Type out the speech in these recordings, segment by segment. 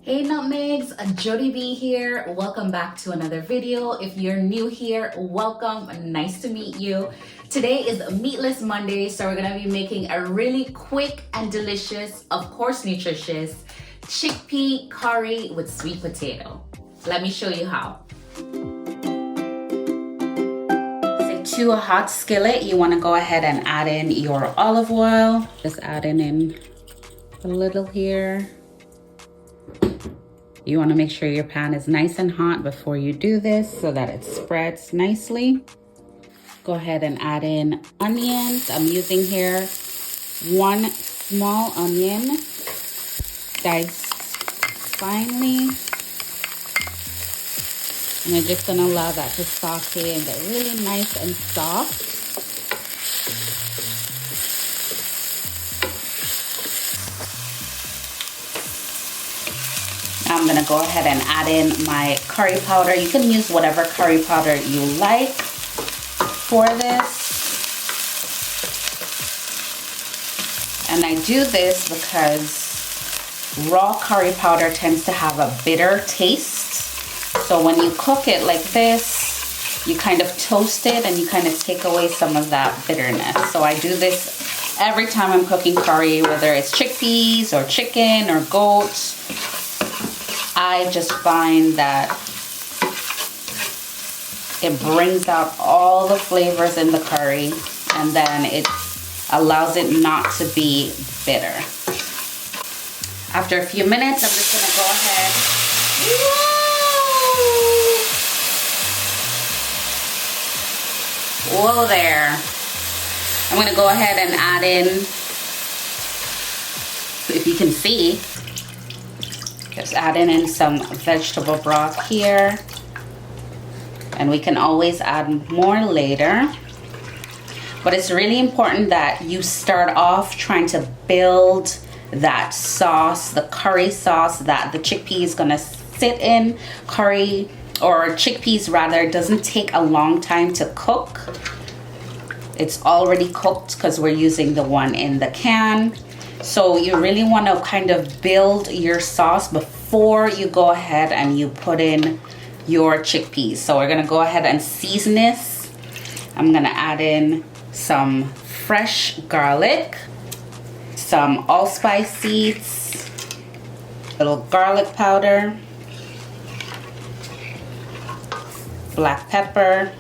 Hey Nutmegs, Jody B here. Welcome back to another video. If you're new here, welcome. Nice to meet you. Today is Meatless Monday, so we're gonna be making a really quick and delicious, of course nutritious, chickpea curry with sweet potato. Let me show you how. To a hot skillet, you want to go ahead and add in your olive oil. Just adding in a little here. You want to make sure your pan is nice and hot before you do this so that it spreads nicely. Go ahead and add in onions. I'm using here 1 small onion, diced finely. And I'm just gonna allow that to saute and get really nice and soft. I'm gonna go ahead and add in my curry powder. You can use whatever curry powder you like for this. And I do this because raw curry powder tends to have a bitter taste. So when you cook it like this, you kind of toast it and you kind of take away some of that bitterness. So I do this every time I'm cooking curry, whether it's chickpeas or chicken or goat. I just find that it brings out all the flavors in the curry and then it allows it not to be bitter. After a few minutes, I'm just gonna go ahead. Whoa there. I'm gonna go ahead and add in, if you can see, just adding in some vegetable broth here. And we can always add more later. But it's really important that you start off trying to build that sauce, the curry sauce that the chickpea is gonna sit in. Curry, or chickpeas rather, doesn't take a long time to cook. It's already cooked because we're using the one in the can. So you really want to kind of build your sauce before you go ahead and you put in your chickpeas. So we're going to go ahead and season this. I'm going to add in some fresh garlic, some allspice seeds, little garlic powder, black pepper,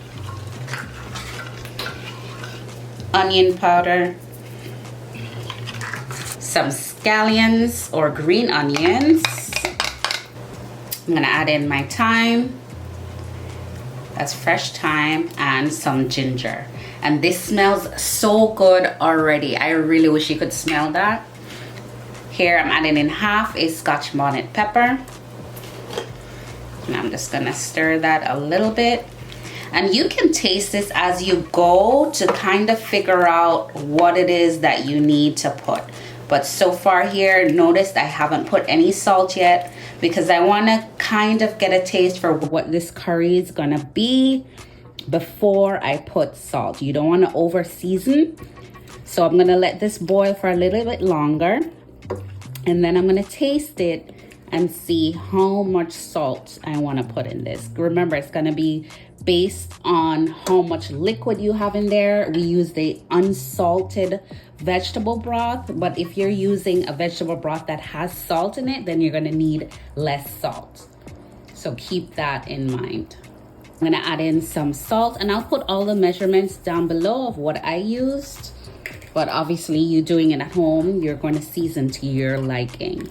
onion powder, some scallions or green onions. I'm gonna add in my thyme, that's fresh thyme, and some ginger. And this smells so good already. I really wish you could smell that. Here I'm adding in half a scotch bonnet pepper. And I'm just gonna stir that a little bit. And you can taste this as you go to kind of figure out what it is that you need to put. But so far here, notice I haven't put any salt yet because I want to kind of get a taste for what this curry is going to be before I put salt. You don't want to over season. So I'm going to let this boil for a little bit longer. And then I'm going to taste it and see how much salt I want to put in this. Remember, it's going to be based on how much liquid you have in there. We use the unsalted vegetable broth, but if you're using a vegetable broth that has salt in it, then you're going to need less salt. So keep that in mind. I'm going to add in some salt, and I'll put all the measurements down below of what I used. But obviously, you doing it at home, you're going to season to your liking.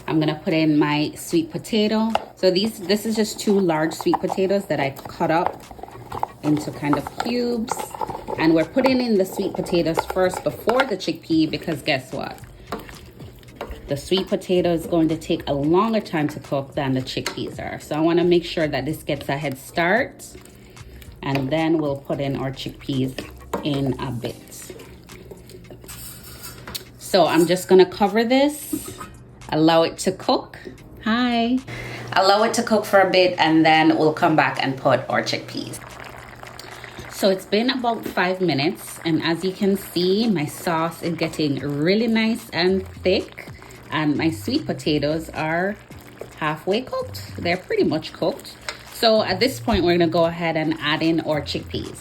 I'm gonna put in my sweet potato. So this is just 2 large sweet potatoes that I cut up into kind of cubes. And we're putting in the sweet potatoes first before the chickpea because guess what? The sweet potato is going to take a longer time to cook than the chickpeas are. So I wanna make sure that this gets a head start. And then we'll put in our chickpeas in a bit. So I'm just gonna cover this. Allow it to cook. Hi. Allow it to cook for a bit and then we'll come back and put our chickpeas. So it's been about 5 minutes and as you can see, my sauce is getting really nice and thick. and my sweet potatoes are halfway cooked. They're pretty much cooked. So at this point, we're gonna go ahead and add in our chickpeas.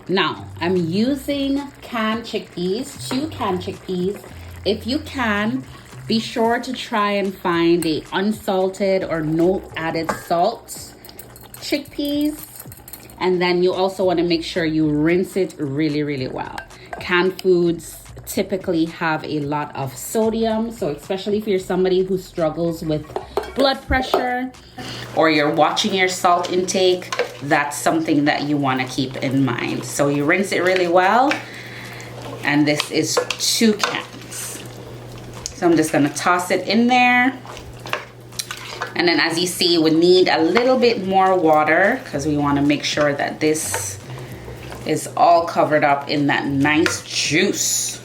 Now, I'm using canned chickpeas, 2 canned chickpeas. If you can, be sure to try and find the unsalted or no added salt chickpeas. And then you also wanna make sure you rinse it really, really well. Canned foods typically have a lot of sodium, so especially if you're somebody who struggles with blood pressure or you're watching your salt intake, that's something that you want to keep in mind. So you rinse it really well, and this is 2 cans. So I'm just going to toss it in there, and then as you see, we need a little bit more water because we want to make sure that this is all covered up in that nice juice.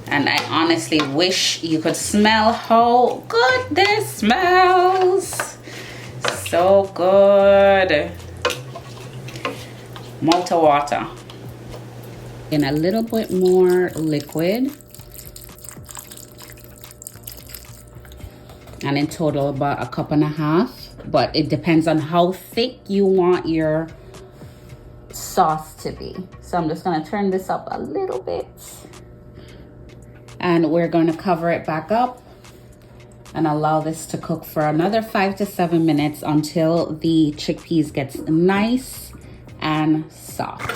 And I honestly wish you could smell how good this smells. So good. Malt of water. And a little bit more liquid. And in total about 1.5 cups. But it depends on how thick you want your sauce to be. So I'm just gonna turn this up a little bit. And we're going to cover it back up and allow this to cook for another 5 to 7 minutes until the chickpeas gets nice and soft.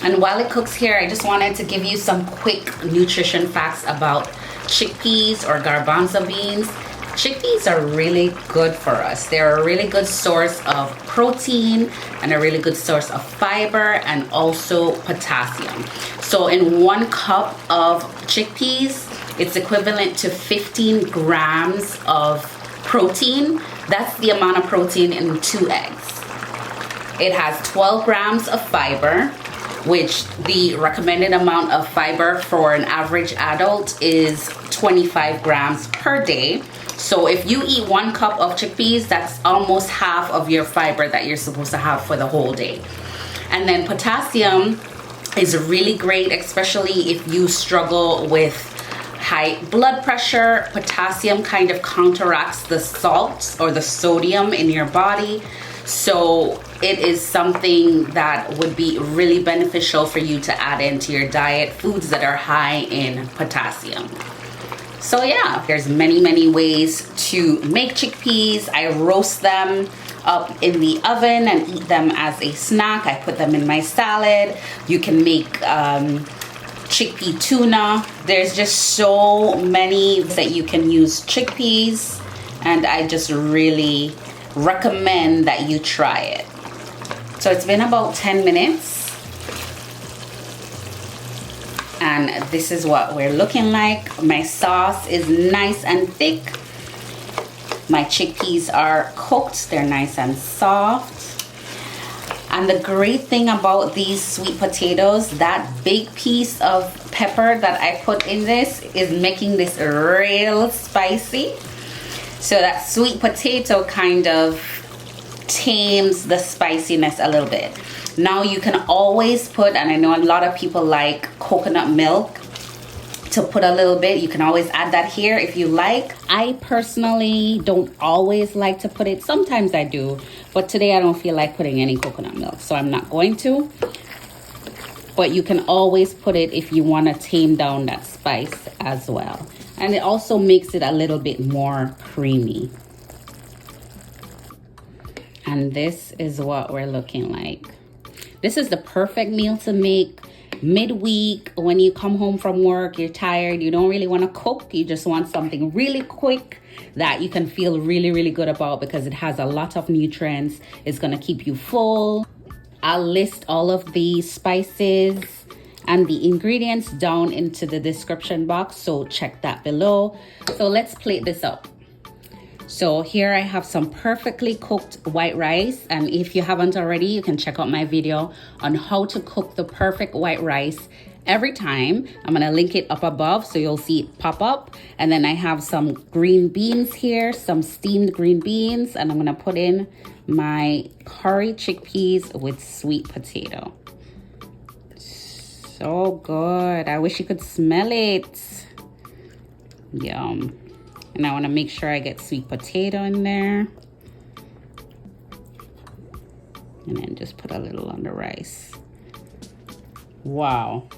And while it cooks here, I just wanted to give you some quick nutrition facts about chickpeas or garbanzo beans. Chickpeas are really good for us. They're a really good source of protein and a really good source of fiber and also potassium. So in 1 cup of chickpeas, it's equivalent to 15 grams of protein. That's the amount of protein in 2 eggs. It has 12 grams of fiber, which the recommended amount of fiber for an average adult is 25 grams per day. So if you eat 1 cup of chickpeas, that's almost half of your fiber that you're supposed to have for the whole day. And then potassium is really great, especially if you struggle with high blood pressure. Potassium kind of counteracts the salt or the sodium in your body. So it is something that would be really beneficial for you to add into your diet, foods that are high in potassium. So yeah, there's many ways to make chickpeas. I roast them up in the oven and eat them as a snack. I put them in my salad. You can make chickpea tuna. There's just so many that you can use chickpeas, and I just really recommend that you try it. So it's been about 10 minutes. And this is what we're looking like. My sauce is nice and thick. My chickpeas are cooked. They're nice and soft. And the great thing about these sweet potatoes, that big piece of pepper that I put in this is making this real spicy. So that sweet potato kind of tames the spiciness a little bit. Now you can always put, and I know a lot of people like coconut milk to put a little bit. You can always add that here if you like. I personally don't always like to put it. Sometimes I do, but today I don't feel like putting any coconut milk, so I'm not going to. But you can always put it if you want to tame down that spice as well. And it also makes it a little bit more creamy. And this is what we're looking like. This is the perfect meal to make midweek when you come home from work, you're tired, you don't really want to cook, you just want something really quick that you can feel really good about because it has a lot of nutrients. It's going to keep you full. I'll list all of the spices and the ingredients down into the description box, so check that below. So let's plate this up. So here I have some perfectly cooked white rice, and if you haven't already, you can check out my video on how to cook the perfect white rice every time. I'm gonna link it up above so you'll see it pop up. And then I have some green beans here, some steamed green beans, and I'm gonna put in my curry chickpeas with sweet potato. So good. I wish you could smell it. Yum. And I want to make sure I get sweet potato in there. And then just put a little on the rice. Wow.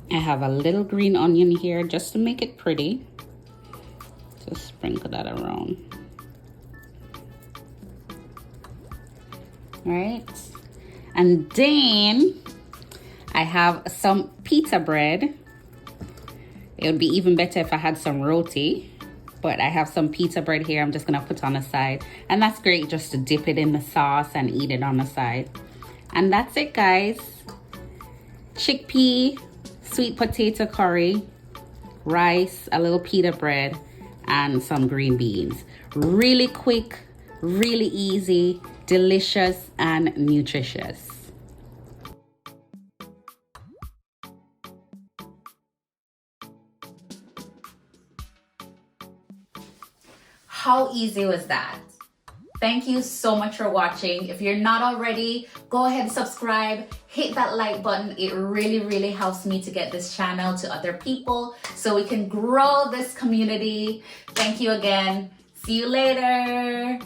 I have a little green onion here just to make it pretty. Just sprinkle that around. All right. And then I have some pita bread. It would be even better if I had some roti, but I have some pita bread here. I'm just gonna put on the side. And that's great just to dip it in the sauce and eat it on the side. And that's it, guys. Chickpea, sweet potato curry, rice, a little pita bread, and some green beans. Really quick, really easy, delicious, and nutritious. How easy was that? Thank you so much for watching. If you're not already, go ahead and subscribe, hit that like button. It really helps me to get this channel to other people so we can grow this community. Thank you again. See you later.